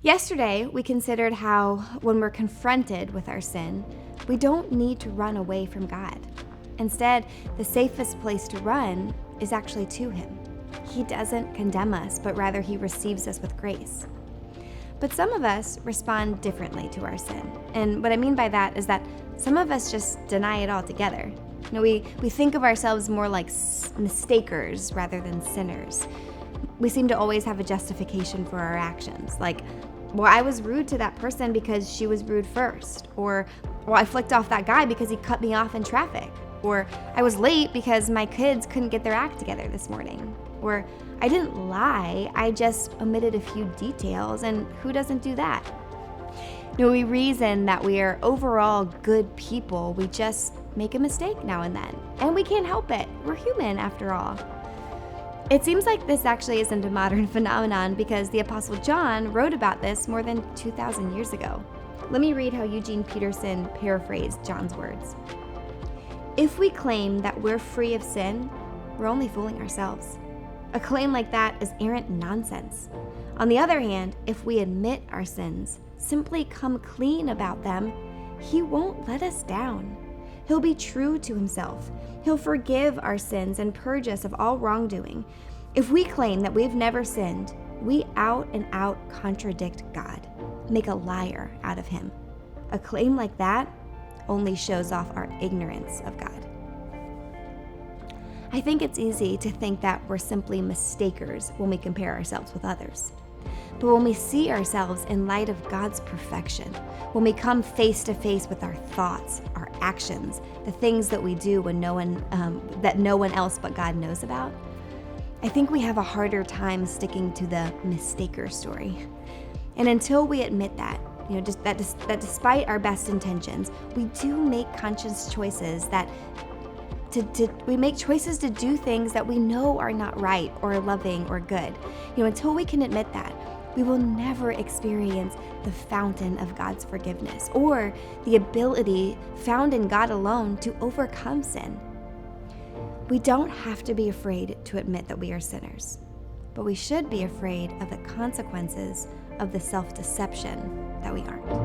Yesterday, we considered how when we're confronted with our sin, we don't need to run away from God. Instead, the safest place to run is actually to Him. He doesn't condemn us, but rather He receives us with grace. But some of us respond differently to our sin. And what I mean by that is that some of us just deny it altogether. We think of ourselves more like mistakers rather than sinners. We seem to always have a justification for our actions, like, well, I was rude to that person because she was rude first, or, well, I flicked off that guy because he cut me off in traffic, or I was late because my kids couldn't get their act together this morning, or I didn't lie, I just omitted a few details, and who doesn't do that? We reason that we are overall good people, we just make a mistake now and then, and we can't help it. We're human after all. It seems like this actually isn't a modern phenomenon because the Apostle John wrote about this more than 2,000 years ago. Let me read how Eugene Peterson paraphrased John's words. If we claim that we're free of sin, we're only fooling ourselves. A claim like that is arrant nonsense. On the other hand, if we admit our sins, simply come clean about them, He won't let us down. He'll be true to Himself. He'll forgive our sins and purge us of all wrongdoing. If we claim that we've never sinned, we out and out contradict God, make a liar out of Him. A claim like that only shows off our ignorance of God. I think it's easy to think that we're simply mistakers when we compare ourselves with others. But when we see ourselves in light of God's perfection, when we come face to face with our thoughts, our actions, the things that we do when that no one else but God knows about, I think we have a harder time sticking to the mistaker story. And until we admit that, that despite our best intentions, we do make conscious choices we make choices to do things that we know are not right or loving or good. Until we can admit that, we will never experience the fountain of God's forgiveness or the ability found in God alone to overcome sin. We don't have to be afraid to admit that we are sinners, but we should be afraid of the consequences of the self-deception that we aren't.